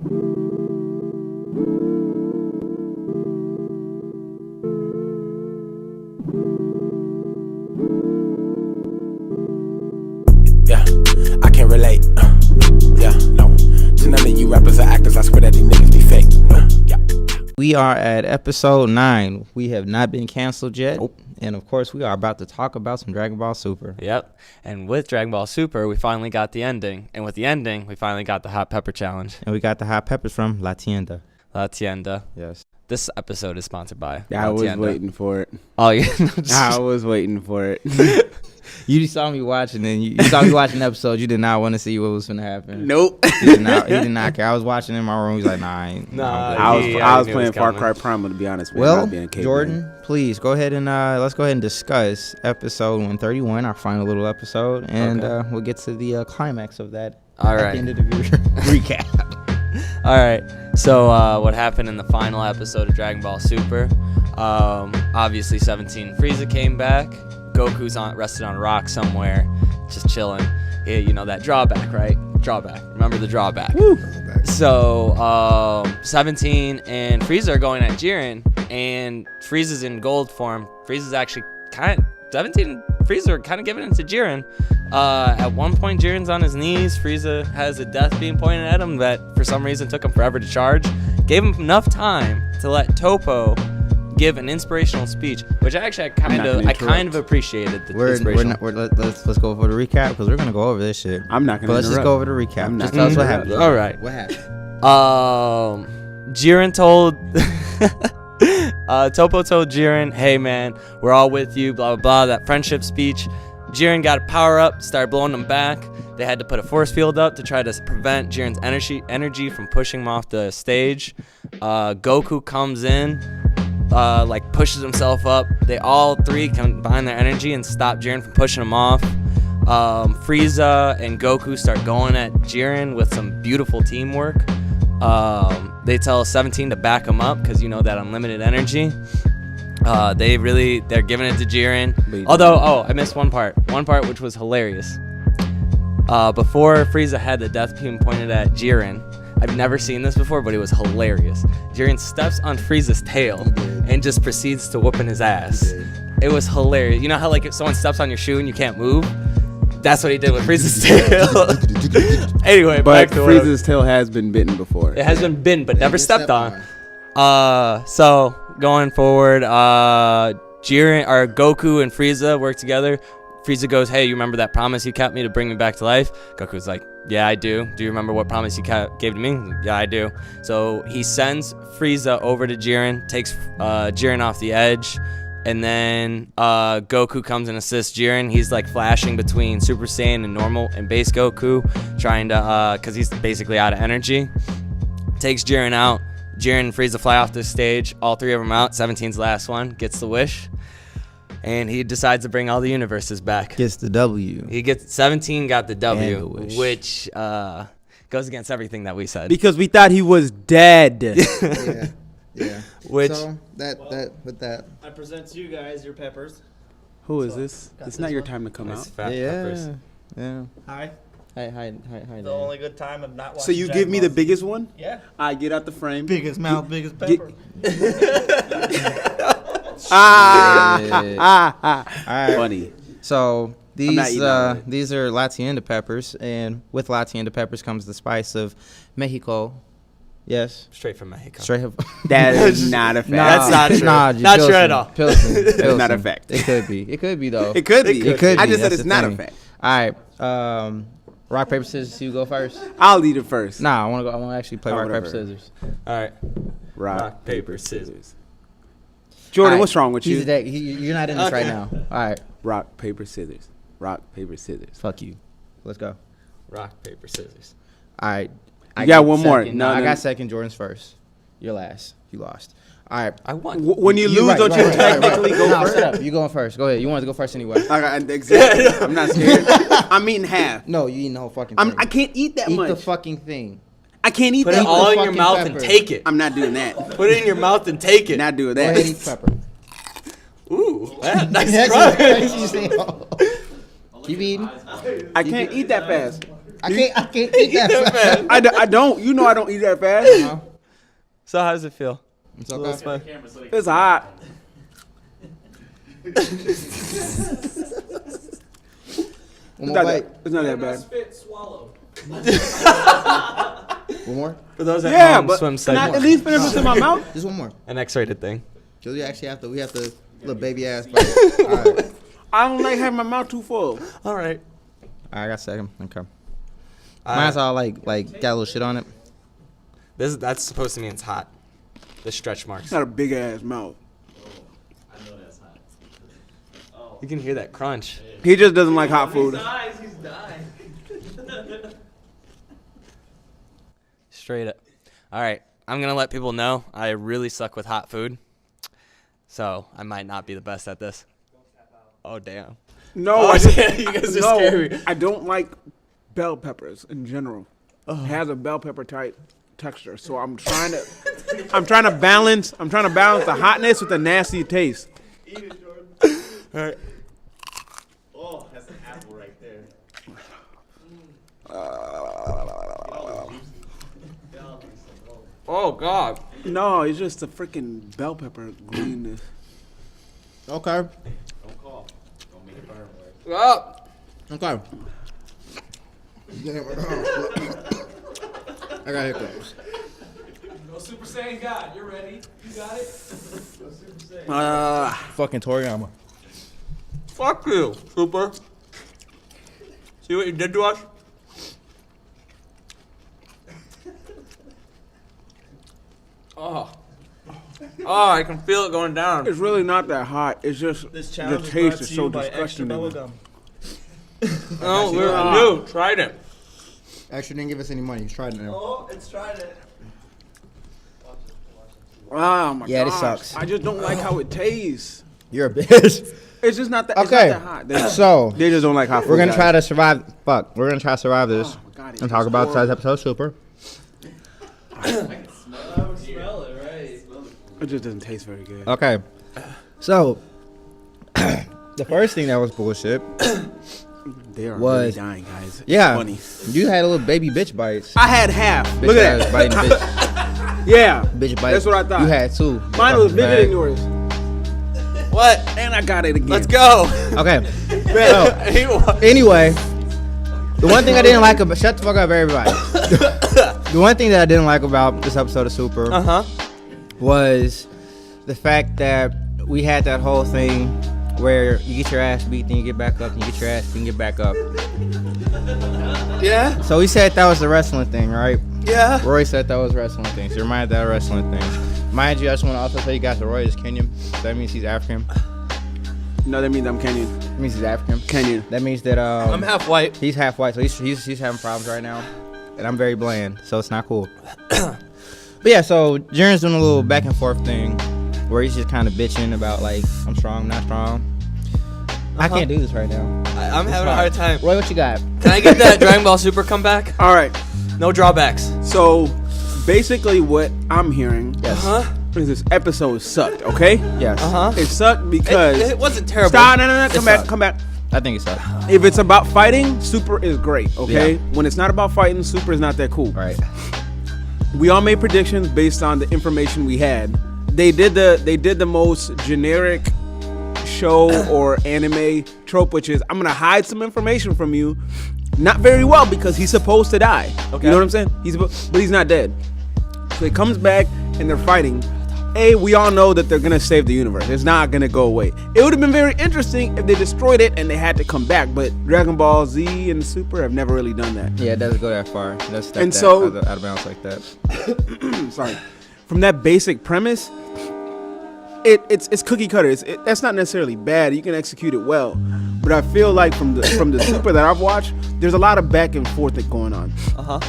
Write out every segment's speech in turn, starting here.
Yeah, I can't relate. Yeah, no. To none of you rappers or actors, I swear that these niggas be fake. Yeah. We are at episode 9. We have not been canceled yet. Nope. And of course, we are about to talk about some Dragon Ball Super. Yep. And with Dragon Ball Super, we finally got the ending. And with the ending, we finally got the Hot Pepper Challenge. And we got the hot peppers from La Tienda. La Tienda. Yes. This episode is sponsored by I La was Tienda. waiting for it. Oh, yeah. I was waiting for it. You saw me watching, and you saw me watching the episode. You did not want to see what was going to happen. Nope. He did not care. I was watching in my room. He's like, nah, I ain't. Nah, I'm good. I was knew it playing was Far coming. Cry Primal, to be honest. Man, Well, not being a caveman. Jordan, please go ahead and let's go ahead and discuss episode 131, our final little episode, and Okay. we'll get to the climax of that All at the right. end of the recap. All right. So what happened in the final episode of Dragon Ball Super? Obviously, 17 Frieza came back. Goku's rested on a rock somewhere, just chilling. Yeah, you know that drawback, right? Drawback. Remember the drawback. Woo. So 17 and Frieza are going at Jiren, and Frieza's in gold form. Frieza's actually 17 and Frieza are kind of giving it to Jiren. At one point, Jiren's on his knees. Frieza has a death beam pointed at him that for some reason took him forever to charge. Gave him enough time to let Toppo give an inspirational speech, which I kind of appreciated the inspirational. Let's go over the recap because we're gonna go over this shit. I'm not But going let's to just go over the recap. I'm Just not tell us what gonna happened. All right. What happened? Jiren told Toppo told Jiren, hey man, we're all with you, blah blah blah, that friendship speech. Jiren got a power up, started blowing them back. They had to put a force field up to try to prevent Jiren's energy from pushing him off the stage. Goku comes in, pushes himself up. They all three combine their energy and stop Jiren from pushing him off. Frieza and Goku start going at Jiren with some beautiful teamwork. They tell 17 to back him up because you know that unlimited energy. They're giving it to Jiren. Although, I missed one part which was hilarious. Before Frieza had the death beam pointed at Jiren, I've never seen this before, but it was hilarious. Jiren steps on Frieza's tail and just proceeds to whooping his ass. It was hilarious. You know how if someone steps on your shoe and you can't move? That's what he did with Frieza's tail. Anyway, But back to Frieza's tail has been bitten before. it has been bitten, but never stepped on. So going forward, Jiren or Goku and Frieza work together. Frieza goes, hey, you remember that promise you kept me to bring me back to life? Goku's like, yeah, I do. Do you remember what promise you gave to me? Yeah, I do. So he sends Frieza over to Jiren, takes Jiren off the edge, and then Goku comes and assists Jiren. He's flashing between Super Saiyan and normal and base Goku, trying to, because he's basically out of energy. Takes Jiren out. Jiren and Frieza fly off the stage. All three of them out. 17's last one. Gets the wish. And he decides to bring all the universes back. Gets the W. 17 got the And W, the wish. which goes against everything that we said. Because we thought he was dead. Yeah. Which So with that. I present to you guys your peppers. Who is this? Got It's this not your one? time to come Nice out. fat peppers. Yeah. Hi. Hi. The only good time of not watching. So you Dragon give me Ball the biggest one? Yeah. I get out the frame. Biggest mouth, biggest Get- pepper. All right. Funny. So I'm not eating all of it. these are La Tienda peppers, and with La Tienda peppers comes the spice of Mexico. Yes. Straight from Mexico. Straight up. That is not a fact. That's not true. Nah, Not true at all. Pilsen. not a fact. It could be. It could be though. It could be. It could I be. just said That's it's the not a thing. fact. All right. Rock paper scissors. You go first. I'll eat it first. Nah, I want to actually play Oh, rock paper whatever. scissors. All right. Rock, paper, scissors. Jordan, All right. what's wrong with He's you? a day. You're not in this right now. All right. Rock, paper, scissors. Rock, paper, scissors. Fuck you. Let's go. Rock, paper, scissors. All right. You got one more. Second. No, I no. got second. Jordan's first. You're last. You lost. All right. I won. When you You're lose, right, don't you're you right, you're right, technically right. go No, first? shut up. You going first. Go ahead. You wanted to go first anyway. Exactly. I'm not scared. I'm eating half. No, you eating the whole fucking thing. I can't eat that Eat much. the fucking thing. I can't eat Put that it all much. in your fucking mouth pepper. and take it. I'm not doing that. Put it in your mouth and take it. Not doing Go ahead and eat that. pepper. Ooh, nice That's try. what you say. Keep eating. I can't eat that fast. I can't eat that fast. I don't. You know I don't eat that fast. So how does it feel? It's okay. It's hot. One more bite. It's not that bad. Spit, swallow. One more. For those at Yeah, home, but swim can I segment. at least finish this in my mouth? Just one more. An X-rated thing. Cause we actually have to little baby ass bite. All right. I don't like having my mouth too full. All right. I got second. Okay. Mine's all like got a little shit on it. That's supposed to mean it's hot. The stretch marks. It's not a big ass mouth. You can hear that crunch. He just doesn't like hot food. He's dying. Straight up. All right. I'm going to let people know I really suck with hot food. So I might not be the best at this. Oh, damn. No, I just, you guys are scary. I don't like bell peppers in general. It has a bell pepper type texture, so I'm trying to balance the hotness with the nasty taste. All right. Oh, that's an apple right there. Oh, God. No, it's just the freaking bell pepper greenness. Okay. Don't call. Don't make it burn worse. Oh. Okay. I got hiccups. Go Super Saiyan God. You're ready. You got it. Go Super Saiyan. Fucking Toriyama. Fuck you, Super. See what you did to us? Oh. Oh, I can feel it going down. It's really not that hot. It's just This the challenge is taste brought is to so you by Extra disgusting. to me. Bubblegum. No, we're new. Tried it. Actually, didn't give us any money. He's trying it now. Oh, it's tried it. Oh my Yeah, this gosh. sucks. I just don't like how it tastes. You're a bitch. It's just not that. Okay. It's not that hot. So They just don't like hot food. we're gonna guys. try to survive. Fuck. We're gonna try to survive this Oh my God, it and talk tastes about today's horrible. episode. Super. Smell it, right? It just doesn't taste very good. Okay. So the first thing that was bullshit. They are Was- really dying, guys. It's Yeah. funny. You had a little baby bitch bites. I had half. Bitch Look at ass that. biting bitch. Yeah. Bitch bite. That's what I thought. You had two. Mine was Fucking bigger bag. than yours. What? And I got it again. Let's go. Okay. He wa- Anyway, the one thing I didn't like about shut the fuck up, everybody. The one thing that I didn't like about this episode of Super Uh-huh. was the fact that we had that whole thing where you get your ass beat, then you get back up, and you get your ass beat, and you get back up. Yeah? So he said that was the wrestling thing, right? Yeah. Roy said that was wrestling thing. So you reminded that of wrestling thing. Mind you, I just want to also tell you guys that Roy is Kenyan. So that means he's African. No, that means I'm Kenyan. That means he's African. Kenyan. That means that I'm half white. he's half white, so he's having problems right now, and I'm very bland, so it's not cool. But yeah, so Jaren's doing a little back and forth thing, where he's just kind of bitching about like I'm strong, not strong. I can't do this right now. I'm having a hard time. Roy, what you got? Can I get that Dragon Ball Super comeback? All right. No drawbacks. So basically, what I'm hearing Yes. Huh? is this episode sucked. Okay. Yes. Uh-huh. It sucked because. It wasn't terrible. Stop! No! Come back! sucked. Come back! I think it's up. If it's about fighting, Super is great. Okay. Yeah. When it's not about fighting, Super is not that cool. All right. We all made predictions based on the information we had. They did the most generic show or anime trope, which is I'm gonna hide some information from you. Not very well because he's supposed to die. Okay. You know what I'm saying? But he's not dead. So he comes back and they're fighting. We all know that they're gonna save the universe. It's not gonna go away. It would have been very interesting if they destroyed it and they had to come back. But Dragon Ball Z and Super have never really done that. Yeah, it doesn't go that far. It doesn't step And that so- out of bounds like that. Sorry. From that basic premise, it's cookie cutter. That's not necessarily bad. You can execute it well, but I feel like from the Super that I've watched, there's a lot of back and forth that going on. Uh-huh.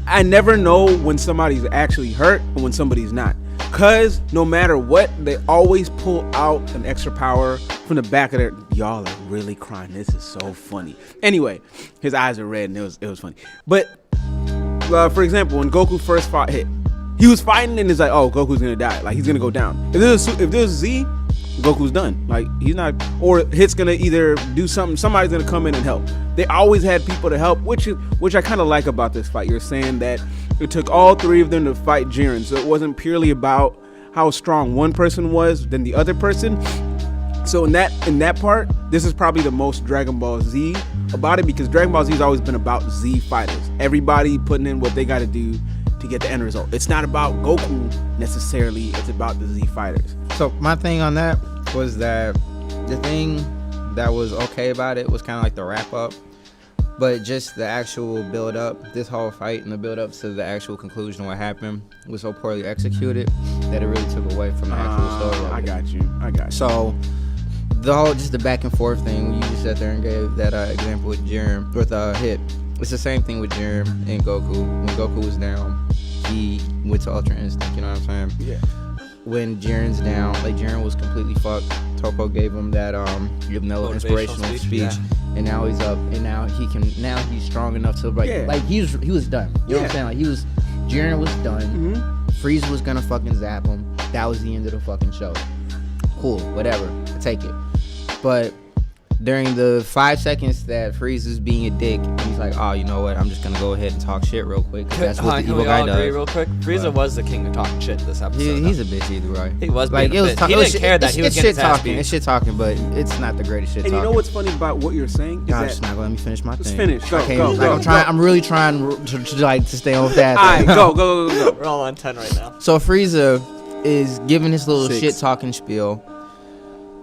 I never know when somebody's actually hurt and when somebody's not, cause no matter what, they always pull out an extra power from the back of their. Y'all are really crying. This is so funny. Anyway, his eyes are red and it was funny. But for example, when Goku first fought he was fighting and it's like, oh, Goku's gonna die, like he's gonna go down. If there's Z, Goku's done. Like, he's not, or Hit's gonna either do something, somebody's gonna come in and help. They always had people to help, which I kind of like about this fight. You're saying that it took all three of them to fight Jiren, so it wasn't purely about how strong one person was than the other person. So in that part, this is probably the most Dragon Ball Z about it, because Dragon Ball Z has always been about Z fighters. Everybody putting in what they got to do to get the end result. It's not about Goku necessarily, it's about the Z fighters. So my thing on that was that the thing that was okay about it was kind of like the wrap up, but just the actual build up, this whole fight and the build up to the actual conclusion of what happened was so poorly executed that it really took away from the actual story. I got you. So the whole, just the back and forth thing, when you just sat there and gave that example with Jiren, with Hit, it's the same thing with Jiren and Goku. When Goku was down, he went to Ultra Instinct, you know what I'm saying? Yeah. When Jiren's down, like Jiren was completely fucked. Topo gave him that vanilla inspirational speech, yeah. and now he's up, and now he's strong enough to like he was done. You know what I'm saying? Like Jiren was done. Mm-hmm. Frieza was gonna fucking zap him. That was the end of the fucking show. Cool, whatever, I take it. But during the 5 seconds that Frieza's being a dick, he's like, oh, you know what? I'm just gonna go ahead and talk shit real quick. That's what the Can evil we guy all agree does. real quick? Frieza was the king of talking shit this episode. He's a bitch either, right? He was like being a bitch. He didn't care that he was it's getting shit his ass talking. beat. It's shit talking, but it's not the greatest shit And talking. you know what's funny about what you're saying? Is Gosh, that, it's not gonna let me finish my Just thing. finish. Go, Okay, go, like, go, I'm trying. go. I'm really trying to stay on with that. all right, go. We're all on 10 right now. So Frieza is giving his little 6. shit talking spiel,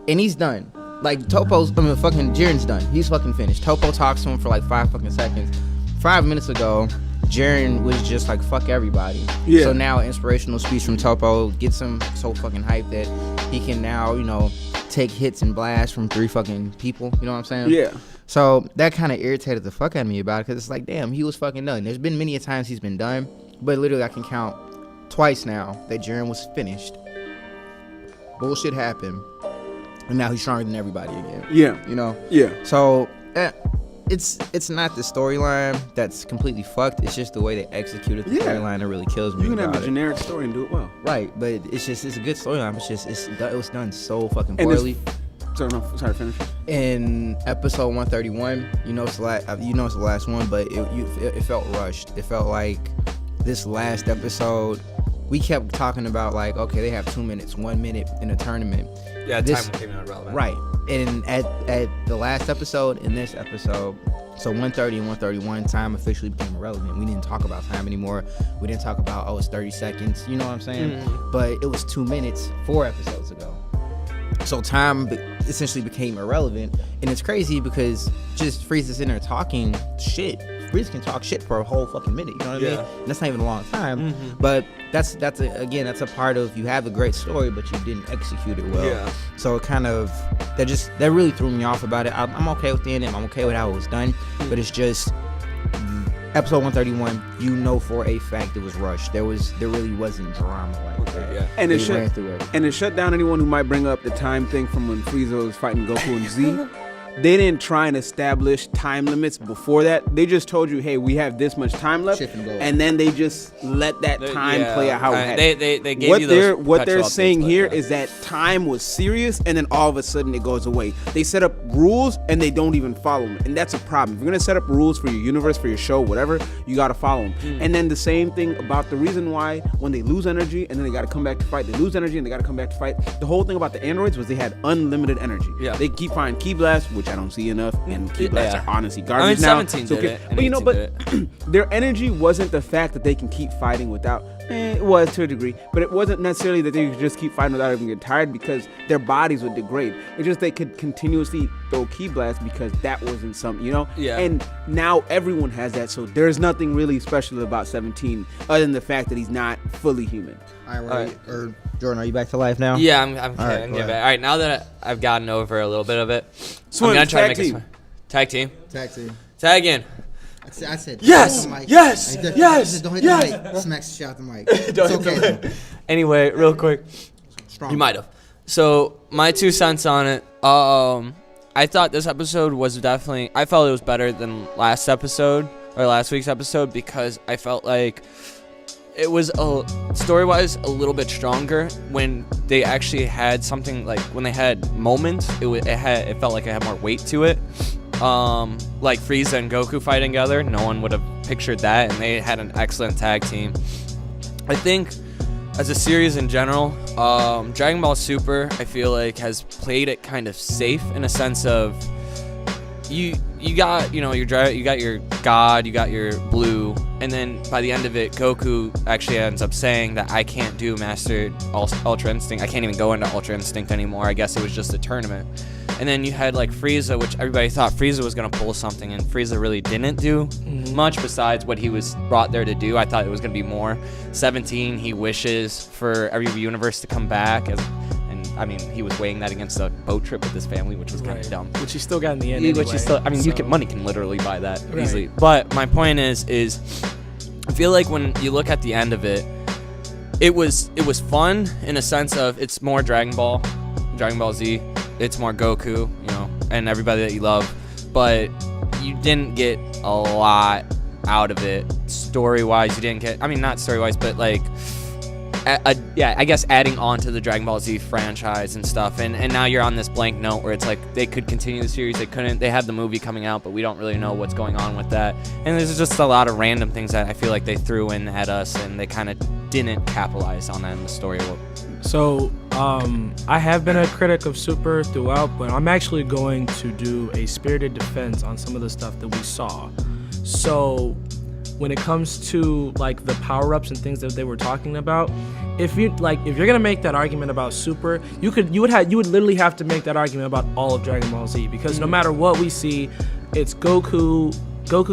and he's done. Like fucking Jiren's done. He's fucking finished. Topo talks to him for like 5 fucking seconds. 5 minutes ago, Jiren was just like, fuck everybody. Yeah. So now an inspirational speech from Topo gets him so fucking hyped that he can now, take hits and blasts from 3 fucking people. You know what I'm saying? Yeah. So that kind of irritated the fuck out of me about it, because it's like, damn, he was fucking done. There's been many a times he's been done, but literally I can count twice now that Jiren was finished. Bullshit happened, and now he's stronger than everybody again. Yeah. Yeah. So it's not the storyline that's completely fucked. It's just the way they executed the storyline that really kills me. You can have about a it. generic story and do it well. Right, but it's a good storyline. It was done so fucking And poorly. Sorry, finish. In episode 131, it's the last one, but it felt rushed. It felt like this last episode, we kept talking about like, okay, they have 2 minutes, 1 minute in a tournament. Yeah, This- time came out irrelevant. Right. And at the last episode and this episode, so 130 and 131, time officially became irrelevant. We didn't talk about time anymore. We didn't talk about, it's 30 seconds. You know what I'm saying? But it was 2 minutes 4 episodes ago. So time essentially became irrelevant. And it's crazy because just Frieza's in there talking shit. Frieza can talk shit for a whole fucking minute. You know what I mean? And that's not even a long time. But that's a part of, you have a great story, but you didn't execute it well. Yeah. So it kind of, that really threw me off about it. I'm okay with the ending. I'm okay with how it was done. But it's just, episode 131, for a fact it was rushed. There really wasn't drama like that. Yeah. And They ran through it. And it shut down anyone who might bring up the time thing from when Frieza was fighting Goku and Z. They didn't try and establish time limits before that. They just told you, hey, we have this much time left, Shift and go. and then they just let that time play out how it had. They gave you those What they're petrol saying updates, but here yeah. is that time was serious, and then all of a sudden it goes away. They set up rules and they don't even follow them, and that's a problem. If you're gonna set up rules for your universe, for your show, whatever, you gotta follow them. And then the same thing about the reason why when they lose energy and then they gotta come back to fight, they lose energy and they gotta come back to fight. The whole thing about the androids was they had unlimited energy. Yeah. They keep finding Ki Blast, which I don't see enough, and Ki Blasts Yeah. are honestly I garbage mean, now. 17 So, did it, and but 18 did their energy wasn't the fact that they can keep fighting without. It was to a degree, but it wasn't necessarily that they could just keep fighting without even getting tired, because their bodies would degrade. It's just they could continuously throw Ki Blast because that wasn't something, Yeah. And now everyone has that, so there's nothing really special about 17 other than the fact that he's not fully human. All right, Jordan, are you back to life now? Yeah, I'm right, getting go ahead. back. All right, now that I've gotten over a little bit of it, Swim, I'm gonna try to tag make team. a tag team. Taxi. Tag in. I said Yes! hit the mic. Yes! I said, Yes! just don't hit Yes! the mic. Smack shit out the mic. It's okay. Anyway, real quick, Strong. you might have. So my 2 cents on it. I thought this episode was definitely. I felt it was better than last week's episode, because I felt like it was story-wise a little bit stronger when they actually had something, like when they had moments. It felt like it had more weight to it. Like Frieza and Goku fighting together, no one would have pictured that, and they had an excellent tag team. I think as a series in general, Dragon Ball Super, I feel like, has played it kind of safe in a sense of you got your God, you got your Blue, and then by the end of it, Goku actually ends up saying that I can't do Master Ultra Instinct. I can't even go into Ultra Instinct anymore. I guess it was just a tournament. And then you had like Frieza, which everybody thought Frieza was gonna pull something, and Frieza really didn't do much besides what he was brought there to do. I thought it was gonna be more. 17, he wishes for every universe to come back, and I mean, he was weighing that against a boat trip with his family, which was kind of dumb. Which he still got in the end. Which he still, I mean, money can literally buy that easily. But my point is I feel like when you look at the end of it, it was fun in a sense of it's more Dragon Ball Z. It's more Goku, and everybody that you love, but you didn't get a lot out of it story-wise. You didn't get, I mean, not story-wise, but like, I guess adding on to the Dragon Ball Z franchise and stuff, and now you're on this blank note where it's like they could continue the series, they had the movie coming out, but we don't really know what's going on with that, and there's just a lot of random things that I feel like they threw in at us, and they kind of didn't capitalize on that in the story. So, I have been a critic of Super throughout, but I'm actually going to do a spirited defense on some of the stuff that we saw. So, when it comes to like the power-ups and things that they were talking about, if you're gonna make that argument about Super, you would literally have to make that argument about all of Dragon Ball Z, because no matter what we see, it's Goku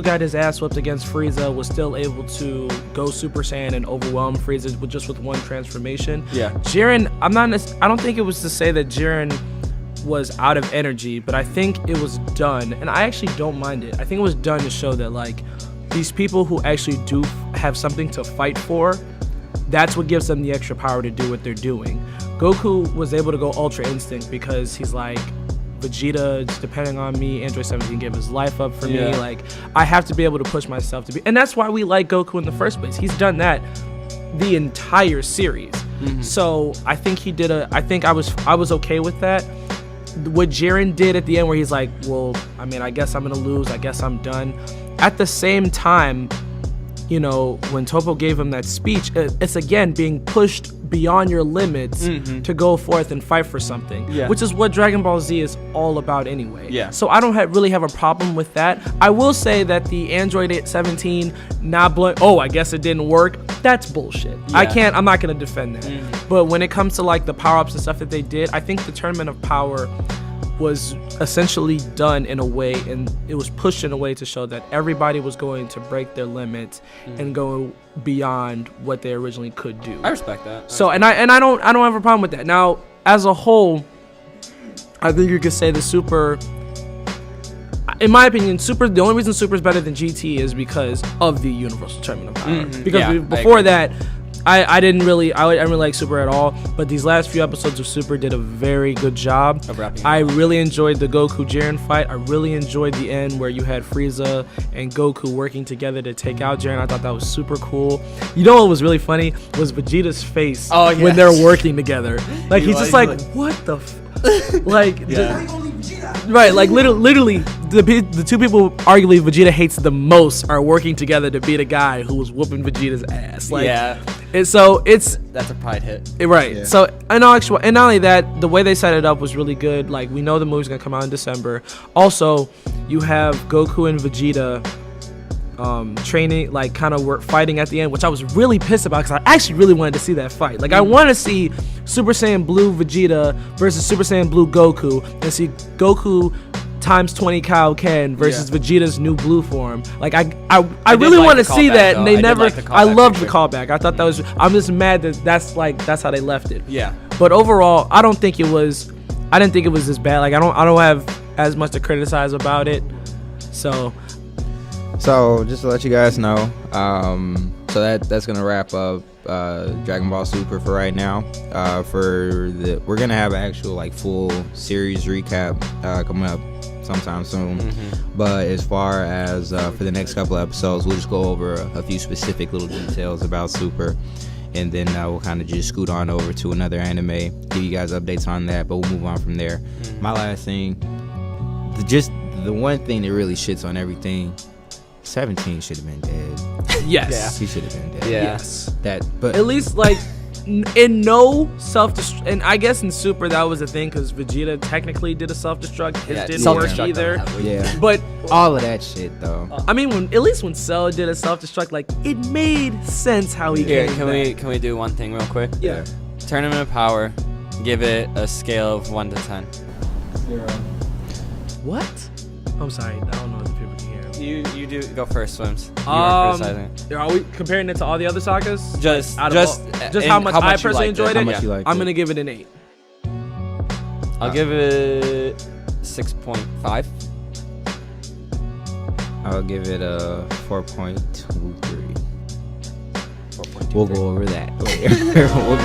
got his ass whipped against Frieza, was still able to go Super Saiyan and overwhelm Frieza with one transformation. Yeah. Jiren, I don't think it was to say that Jiren was out of energy, but I think it was done, and I actually don't mind it. I think it was done to show that like these people who actually do have something to fight for, that's what gives them the extra power to do what they're doing. Goku was able to go Ultra Instinct because he's like, Vegeta, depending on me, Android 17 gave his life up for me. Like, I have to be able to push myself to be, and that's why we like Goku in the first place. He's done that the entire series. So I think I was okay with that. What Jiren did at the end, where he's like, well, I mean, I guess I'm gonna lose. I guess I'm done. At the same time, when Toppo gave him that speech, it's again being pushed beyond your limits to go forth and fight for something, which is what Dragon Ball Z is all about anyway. Yeah. So I don't really have a problem with that. I will say that the Android 17 I guess it didn't work. That's bullshit. Yeah. I'm not gonna defend that. But when it comes to like the power-ups and stuff that they did, I think the Tournament of Power was essentially done in a way, and it was pushed in a way to show that everybody was going to break their limits and go beyond what they originally could do. I respect that. So I don't have a problem with that. Now, as a whole, I think you could say the Super, in my opinion, the only reason Super is better than GT is because of the Universal Tournament of Power. Because before that, I didn't really like Super at all, but these last few episodes of Super did a very good job of wrapping it I up. really enjoyed the Goku Jiren fight. I really enjoyed the end where you had Frieza and Goku working together to take out Jiren. I thought that was super cool. You know what was really funny was Vegeta's face when they're working together. Like he's just like, what the right, like literally the two people arguably Vegeta hates the most are working together to beat a guy who was whooping Vegeta's ass. Like, and so that's a pride hit. Right. Yeah. So and not only that, the way they set it up was really good. Like, we know the movie's gonna come out in December. Also, you have Goku and Vegeta training, like kind of fighting at the end, which I was really pissed about because I actually really wanted to see that fight. Like, I want to see Super Saiyan Blue Vegeta versus Super Saiyan Blue Goku, and see Goku times 20 Kaioken versus Vegeta's new blue form. Like, I really want to see that, and they never. I loved the callback. I thought that was. I'm just mad that that's how they left it. Yeah. But overall, I didn't think it was as bad. Like, I don't have as much to criticize about it. So just to let you guys know, so that's gonna wrap up Dragon Ball Super for right now. We're gonna have an actual like full series recap coming up sometime soon. But as far as for the next couple of episodes, we'll just go over a few specific little details about Super, and then we'll kind of just scoot on over to another anime, give you guys updates on that, but we'll move on from there. My last thing, the one thing that really shits on everything, 17 should have been dead. Yes. He should have been dead. Yeah. Yes. But At least like in no self-destruct, and I guess in Super that was the thing because Vegeta technically did a self-destruct. His Yeah, didn't self-destruct work either. don't have- yeah, But all of that shit though. I mean, at least when Cell did a self-destruct, like it made sense how he Here, came back. can we do one thing real quick? Yeah. Tournament of Power. Give it a scale of 1 to 10. What? I'm sorry, I don't know if people can hear. You do go first, Swims. You are criticizing. Are we comparing it to all the other sagas? Just Out of just just how much I you personally liked enjoyed How it? much you liked I'm it. gonna give it an 8. I'll give it 6.5. I'll give it a 4.23. We'll go over that later. We'll